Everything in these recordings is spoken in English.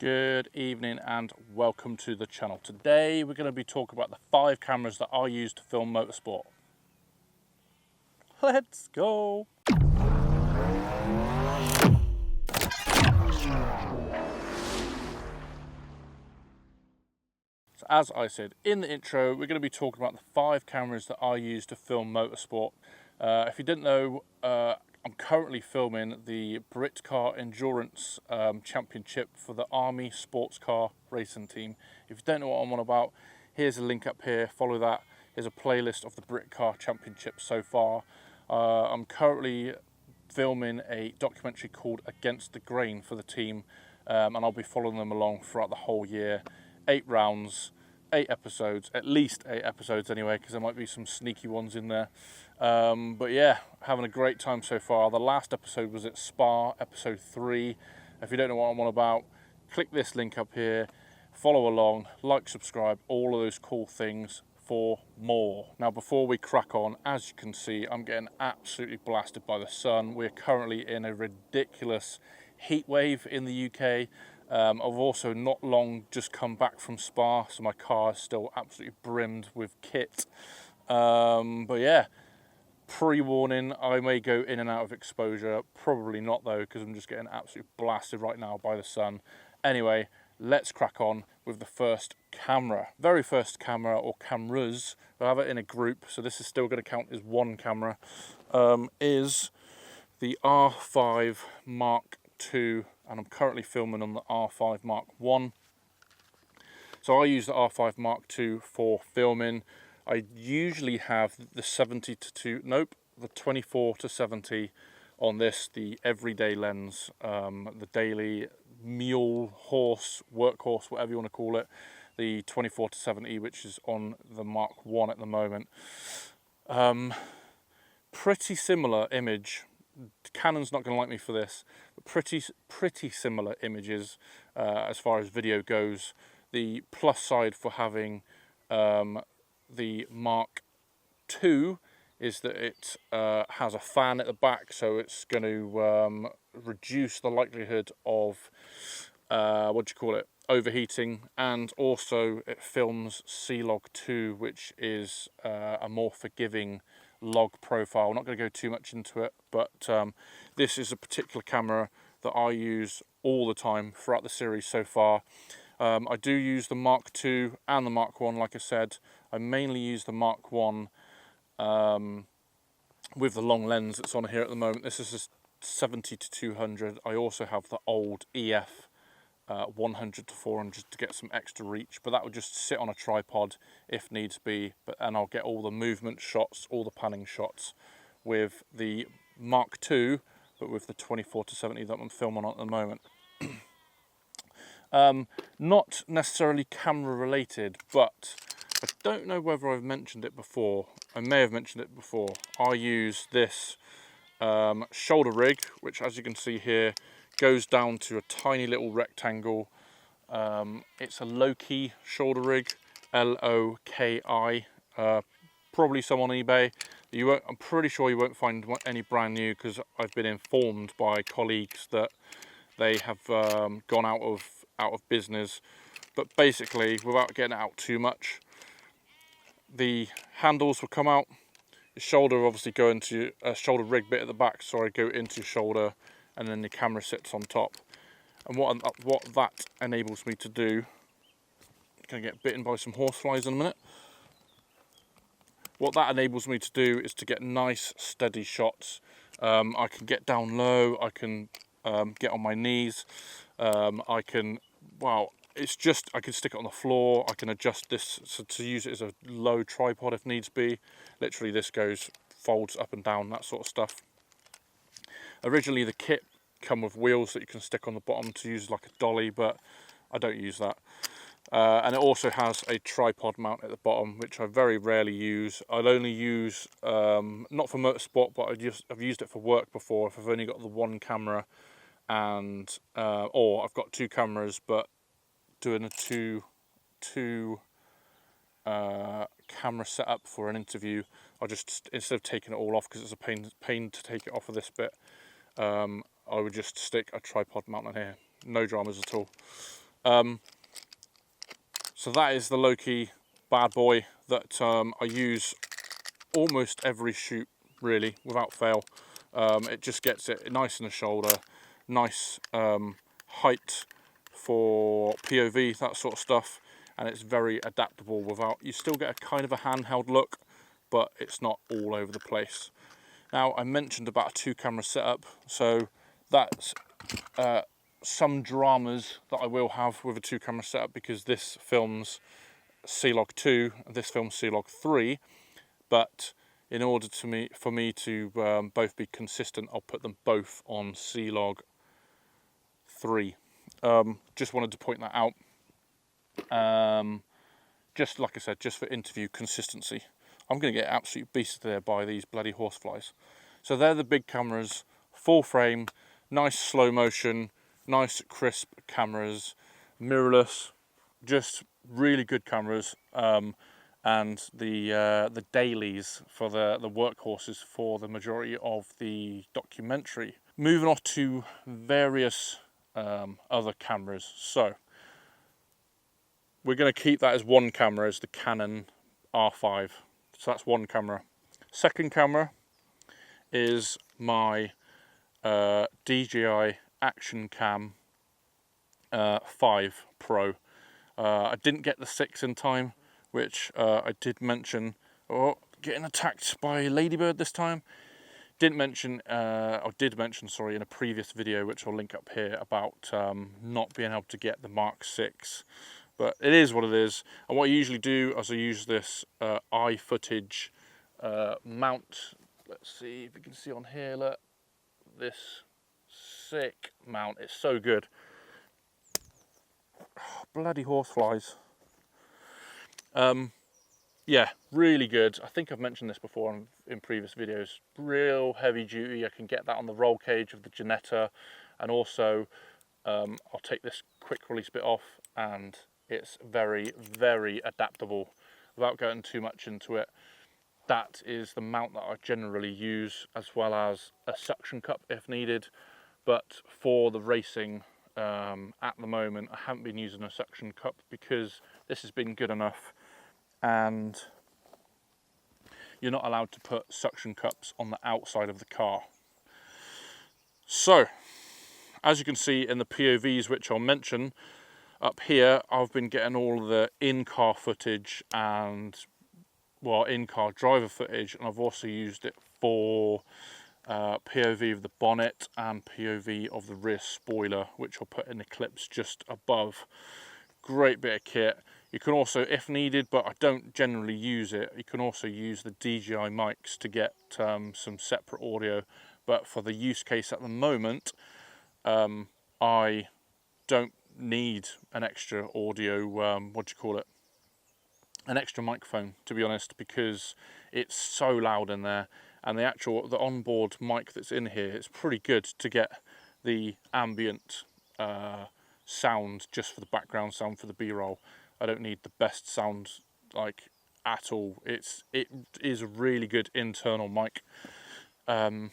Good evening and welcome to the channel. Today we're going to be talking about the 5 cameras that I use to film motorsport. Let's go! So as I said in the intro, we're going to be talking about the 5 cameras that I use to film motorsport. If you didn't know, I'm currently filming the Britcar Endurance Championship for the Army Sports Car Racing Team. If you don't know what I'm on about, here's a link up here, follow that. Here's a playlist of the Britcar Championship so far. I'm currently filming a documentary called Against the Grain for the team, and I'll be following them along throughout the whole year. 8 rounds, 8 episodes, at least 8 episodes anyway, because there might be some sneaky ones in there. But yeah, having a great time so far. The last episode was at Spa, episode 3. If you don't know what I'm on about, click this link up here, follow along, like, subscribe, all of those cool things for more. Now before we crack on, as you can see, I'm getting absolutely blasted by the sun. We're currently in a ridiculous heat wave in the UK. I've also not long just come back from Spa, so my car is still absolutely brimmed with kit. But yeah, pre-warning, I may go in and out of exposure. Probably not though, because I'm just getting absolutely blasted right now by the sun. Anyway, let's crack on with the first camera. Very first camera, or cameras, I have it in a group, so this is still going to count as one camera, is the R5 Mark II, and I'm currently filming on the R5 Mark I. So I use the R5 Mark II for filming. I usually have the 24 to 70 on this, the everyday lens, the daily mule, horse, workhorse, whatever you want to call it, the 24 to 70, which is on the Mark I at the moment. Pretty similar image. Canon's not going to like me for this, but pretty similar images as far as video goes. The plus side for having the Mark II is that it has a fan at the back, so it's going to reduce the likelihood of overheating, and also it films C-Log2, which is a more forgiving log profile. I'm not going to go too much into it, but this is a particular camera that I use all the time throughout the series so far. I do use the Mark II and the Mark I, like I said. I mainly use the Mark I with the long lens that's on here at the moment. This is a 70 to 200. I also have the old EF 100 to 400 to get some extra reach, but that would just sit on a tripod if needs be. And I'll get all the movement shots, all the panning shots with the Mark II, but with the 24 to 70 that I'm filming on at the moment. Not necessarily camera related, but I don't know whether I've mentioned it before. I may have mentioned it before. I use this shoulder rig, which, as you can see here, goes down to a tiny little rectangle. It's a Loki shoulder rig, L-O-K-I, probably some on eBay. I'm pretty sure you won't find any brand new, because I've been informed by colleagues that they have gone out of business. But basically, without getting it out too much, the handles will come out. The shoulder obviously go into a shoulder rig bit at the back, sorry, go into shoulder, and then the camera sits on top. And what that enables me to do, I'm going to get bitten by some horseflies in a minute. What that enables me to do is to get nice steady shots. I can get down low, I can get on my knees, I can stick it on the floor, I can adjust this to use it as a low tripod if needs be. Literally this folds up and down, that sort of stuff. Originally the kit come with wheels that you can stick on the bottom to use like a dolly, but I don't use that. And it also has a tripod mount at the bottom, which I very rarely use. I'll only use, not for motorsport, but I've used it for work before, if I've only got the one camera, and or I've got 2 cameras, but doing a two camera setup for an interview, I'll just, instead of taking it all off, because it's a pain to take it off of this bit, I would just stick a tripod mount on here. No dramas at all. So that is the low-key bad boy that I use almost every shoot, really, without fail. It just gets it nice in the shoulder, nice height for POV, that sort of stuff, and it's very adaptable without, you still get a kind of a handheld look, but it's not all over the place. Now, I mentioned about a 2-camera setup, so that's some dramas that I will have with a 2-camera setup, because this films C-Log 2 and this films C-Log 3, but in order for me to both be consistent, I'll put them both on C-Log 3. Just wanted to point that out. Just like I said, just for interview consistency. I'm going to get absolutely beasted there by these bloody horseflies. So they're the big cameras, full frame, nice slow motion, nice crisp cameras, mirrorless, just really good cameras. And the dailies for the workhorses for the majority of the documentary. Moving on to various other cameras. So we're going to keep that as one camera, as the Canon R5. So that's one camera. Second camera is my DJI Action Cam 5 Pro. I didn't get the 6 in time, which I did mention. Oh, getting attacked by a ladybird this time. Did mention, sorry, in a previous video, which I'll link up here, about not being able to get the Mark 6. But it is what it is. And what I usually do is I use this iFootage mount. Let's see if you can see on here, look. This sick mount, it's so good. Oh, bloody horseflies. Yeah, really good. I think I've mentioned this before in previous videos. Real heavy duty. I can get that on the roll cage of the Janetta, and also I'll take this quick release bit off, and it's very, very adaptable. Without going too much into it, that is the mount that I generally use, as well as a suction cup if needed. But for the racing, at the moment, I haven't been using a suction cup because this has been good enough, and you're not allowed to put suction cups on the outside of the car. So, as you can see in the POVs, which I'll mention up here, I've been getting all the in-car footage and, well, in-car driver footage, and I've also used it for POV of the bonnet and POV of the rear spoiler, which I'll put in the clips just above. Great bit of kit. You can also, if needed, but I don't generally use it, you can also use the DJI mics to get some separate audio. But for the use case at the moment, I don't need an extra audio, an extra microphone, to be honest, because it's so loud in there. And the onboard mic that's in here, it's pretty good to get the ambient sound just for the background sound for the B-roll. I don't need the best sound like at all. It is a really good internal mic. And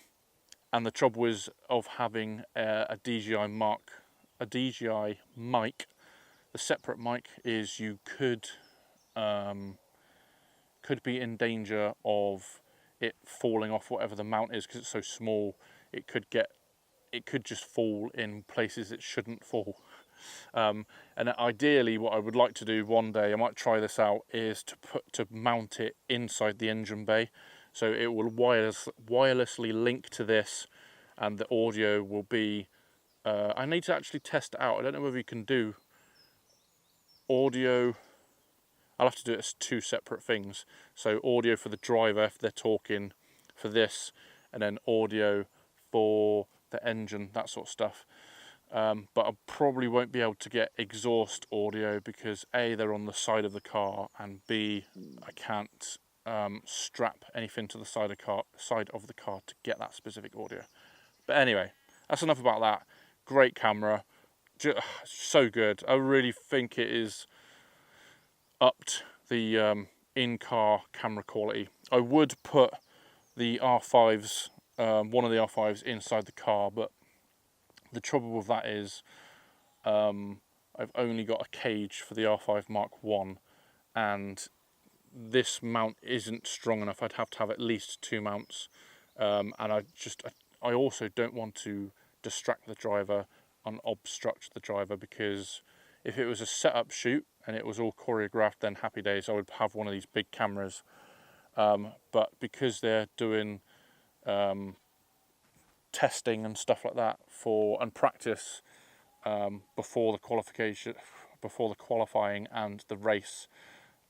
the trouble is of having a DJI mic, the separate mic, is you could be in danger of it falling off whatever the mount is, because it's so small. It could just fall in places it shouldn't fall. And ideally, what I would like to do one day, I might try this out, is to mount it inside the engine bay, so it will wirelessly link to this, and the audio will be. I need to actually test it out. I don't know whether you can do audio. I'll have to do it as two separate things. So audio for the driver if they're talking for this, and then audio for the engine, that sort of stuff. But I probably won't be able to get exhaust audio because A, they're on the side of the car, and B, I can't strap anything to the side of the car to get that specific audio. But anyway, that's enough about that. Great camera, so good. I really think it is upped the in-car camera quality. I would put the R5s, one of the R5s inside the car, but the trouble with that is I I've only got a cage for the R5 Mark I, and this mount isn't strong enough. I'd have to have at least 2 mounts, and I also don't want to distract the driver and obstruct the driver, because if it was a setup shoot and it was all choreographed, then happy days, I would have one of these big cameras. But because they're doing testing and stuff like that and practice before the qualifying and the race,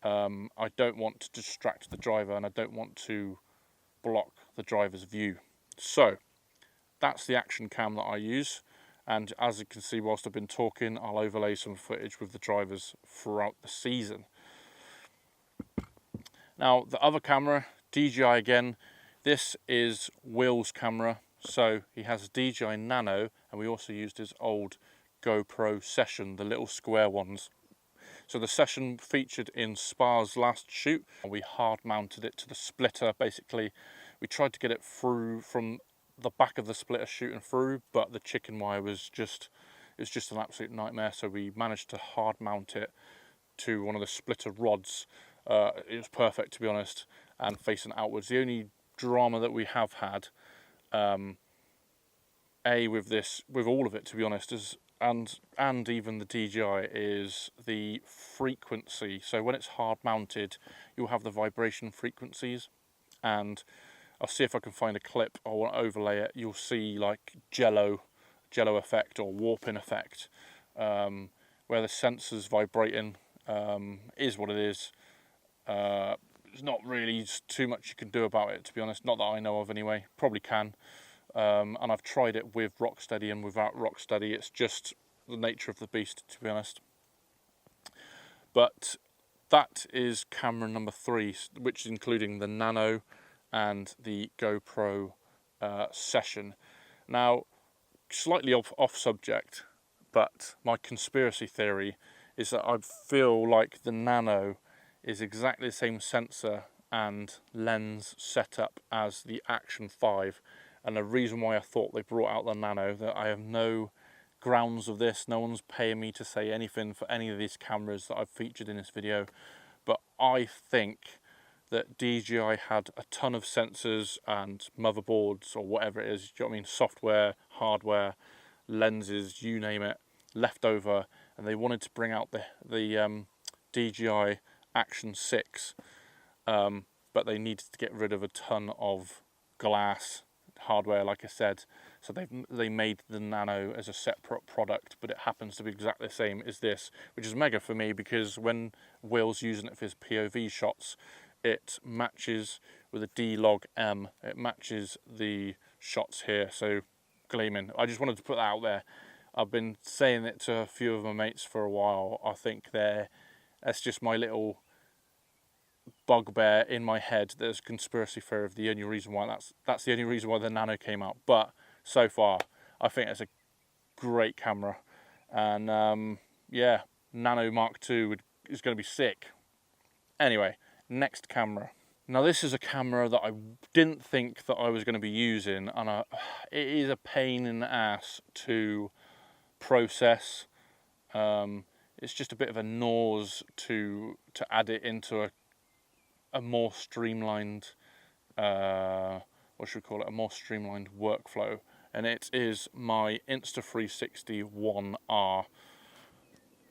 I don't want to distract the driver, and I don't want to block the driver's view. So that's the action cam that I use, and as you can see whilst I've been talking, I'll overlay some footage with the drivers throughout the season. Now the other camera, DJI again, this is Will's camera. So he has a DJI Nano, and we also used his old GoPro Session, the little square ones. So the Session featured in Spa's last shoot, and we hard mounted it to the splitter. Basically, we tried to get it through from the back of the splitter shooting through, but the chicken wire was just an absolute nightmare. So we managed to hard mount it to one of the splitter rods. It was perfect, to be honest, and facing outwards. The only drama that we have had, with all of it, to be honest, and even the DJI, is the frequency. So when it's hard mounted, you'll have the vibration frequencies, and I'll see if I can find a clip. I want to overlay it. You'll see like jello effect or warping effect, where the sensor's vibrating. Is what it is. There's not really too much you can do about it, to be honest. Not that I know of anyway. Probably can. And I've tried it with Rocksteady and without Rocksteady. It's just the nature of the beast, to be honest. But that is camera number 3, which is including the Nano and the GoPro Session. Now, slightly off subject, but my conspiracy theory is that I feel like the Nano is exactly the same sensor and lens setup as the Action 5. And the reason why I thought they brought out the Nano, that I have no grounds of this, no one's paying me to say anything for any of these cameras that I've featured in this video, but I think that DJI had a ton of sensors and motherboards, or whatever it is, do you know what I mean, software, hardware, lenses, you name it, left over, and they wanted to bring out the DJI Action 6, but they needed to get rid of a ton of glass hardware, like I said, so they made the Nano as a separate product, but it happens to be exactly the same as this, which is mega for me, because when Will's using it for his POV shots, it matches with a D-Log-M, it matches the shots here, so gleaming. I just wanted to put that out there. I've been saying it to a few of my mates for a while. I think that's just my little bugbear in my head. There's conspiracy theory of the only reason why that's the only reason why the Nano came out. But so far, I think it's a great camera, and yeah, Nano Mark II is going to be sick. Anyway, next camera. Now this is a camera that I didn't think that I was going to be using, and it is a pain in the ass to process. It's just a bit of a nose to add it into a more streamlined, what should we call it, a more streamlined workflow, and it is my Insta360 ONE R.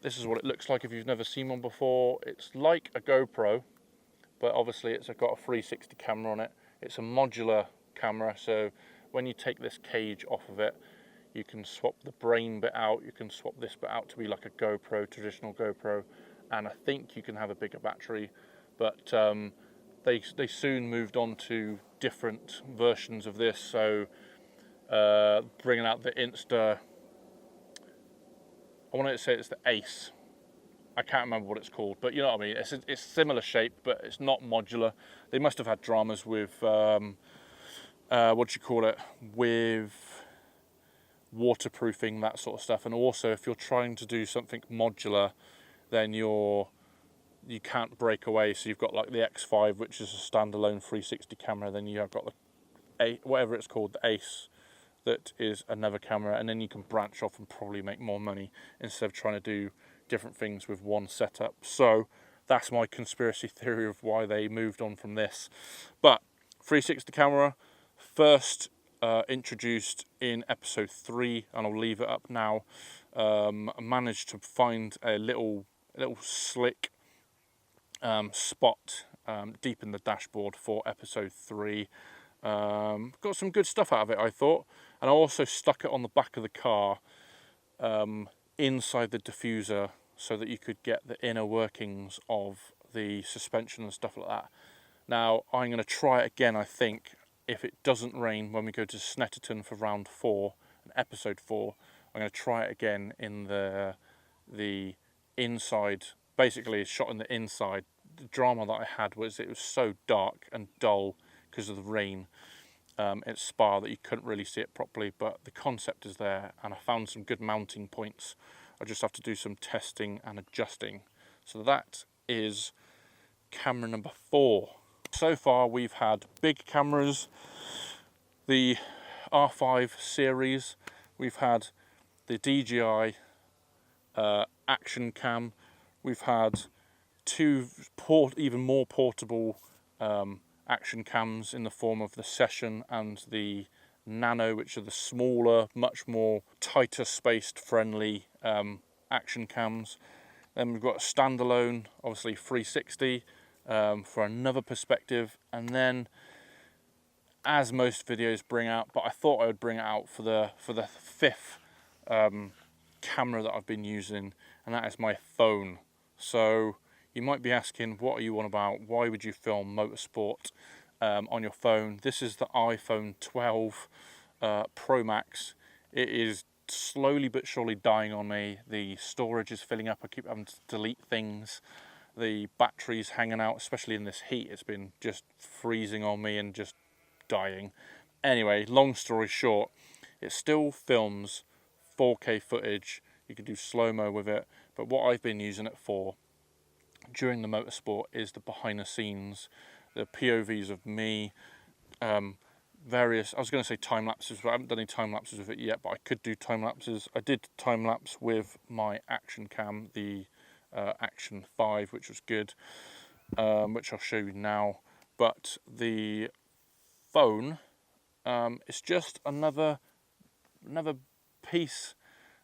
This is what it looks like if you've never seen one before. It's like a GoPro, but obviously it's got a 360 camera on it. It's a modular camera, so when you take this cage off of it, you can swap the brain bit out, you can swap this bit out to be like a GoPro, traditional GoPro, and I think you can have a bigger battery, but they soon moved on to different versions of this, so bringing out the Insta, I wanted to say it's the Ace, I can't remember what it's called, but you know what I mean, it's similar shape, but it's not modular. They must have had dramas with, with waterproofing, that sort of stuff, and also if you're trying to do something modular, then you can't break away, so you've got like the X5, which is a standalone 360 camera, then you have got the whatever it's called, the Ace, that is another camera, and then you can branch off and probably make more money instead of trying to do different things with one setup. So that's my conspiracy theory of why they moved on from this. But 360 camera, first introduced in episode 3, and I'll leave it up now. I managed to find a little slick spot deep in the dashboard for episode 3. Got some good stuff out of it, I thought, and I also stuck it on the back of the car inside the diffuser so that you could get the inner workings of the suspension and stuff like that. Now I'm going to try it again, I think, if it doesn't rain when we go to Snetterton for round 4 and episode 4. I'm going to try it again in the inside. Basically it's shot in the inside. The drama that I had was it was so dark and dull because of the rain at Spa that you couldn't really see it properly, but the concept is there, and I found some good mounting points. I just have to do some testing and adjusting. So that is camera number 4. So far we've had big cameras, the R5 series, we've had the DJI Action cam, we've had 2 even more portable action cams in the form of the Session and the Nano, which are the smaller, much more tighter spaced friendly action cams. Then we've got a standalone, obviously 360 for another perspective, and then, as most videos bring out, but I thought I would bring it out for the 5th camera that I've been using, and that is my phone. So you might be asking, what are you on about? Why would you film motorsport on your phone? This is the iPhone 12 Pro Max. It is slowly but surely dying on me. The storage is filling up. I keep having to delete things. The battery's hanging out, especially in this heat. It's been just freezing on me and just dying. Anyway, long story short, it still films 4K footage. You can do slow-mo with it, but what I've been using it for during the motorsport is the behind the scenes, the POVs of me, various, I was going to say time lapses, but I haven't done any time lapses with it yet, but I could do time lapses. I did time lapse with my action cam, the Action 5, which was good, which I'll show you now. But the phone is just another piece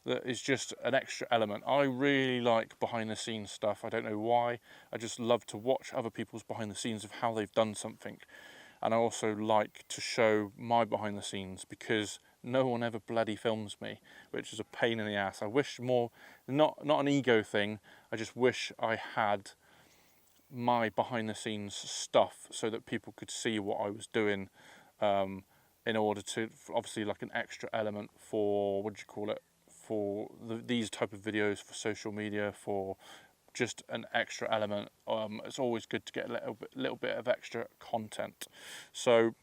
that is just an extra element. I really like behind the scenes stuff. I don't know why. I just love to watch other people's behind the scenes of how they've done something. And I also like to show my behind the scenes because no one ever bloody films me, which is a pain in the ass. I wish more, not an ego thing, I just wish I had my behind the scenes stuff so that people could see what I was doing, in order to, obviously, like an extra element for, what do you call it, for these type of videos, for social media, for just an extra element. It's always good to get a little bit of extra content. So,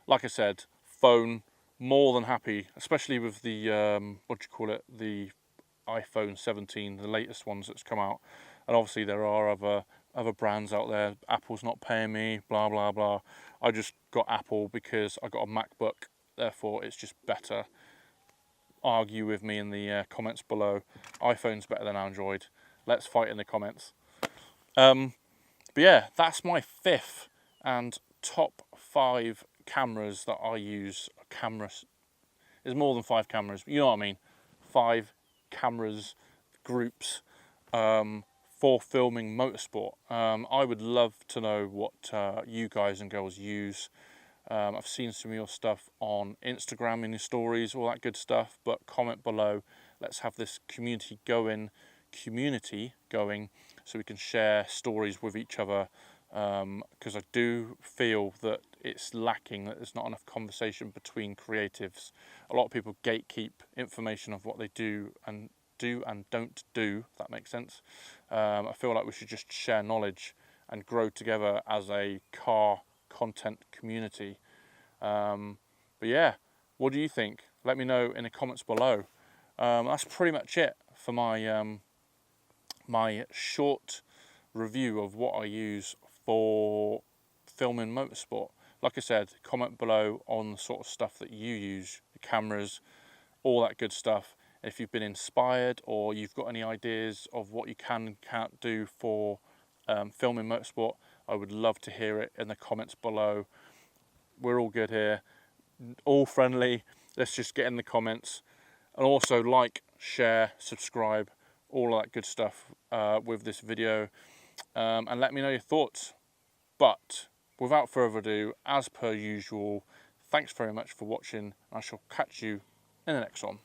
like I said, phone, more than happy, especially with the what do you call it, the iPhone 17, the latest ones that's come out. And obviously there are other brands out there. Apple's not paying me, blah blah blah. I just got Apple because I got a MacBook, therefore it's just better. Argue with me in the comments below. iPhone's better than Android. Let's fight in the comments. But yeah, that's my 5th and top 5 cameras that I use. Cameras, there's more than 5 cameras, but you know what I mean. 5 cameras, groups, for filming motorsport. I would love to know what you guys and girls use. I've seen some of your stuff on Instagram in your stories, all that good stuff, but comment below. Let's have this community going so we can share stories with each other, because I do feel that it's lacking, that there's not enough conversation between creatives. A lot of people gatekeep information of what they do and don't do, if that makes sense. I feel like we should just share knowledge and grow together as a car content community. But yeah, what do you think? Let me know in the comments below. That's pretty much it for my my short review of what I use for filming motorsport. Like I said, comment below on the sort of stuff that you use, the cameras, all that good stuff. If you've been inspired or you've got any ideas of what you can and can't do for filming motorsport, I would love to hear it in the comments below. We're all good here, all friendly. Let's just get in the comments. And also like, share, subscribe, all of that good stuff with this video, and let me know your thoughts. But without further ado, as per usual, thanks very much for watching. I shall catch you in the next one.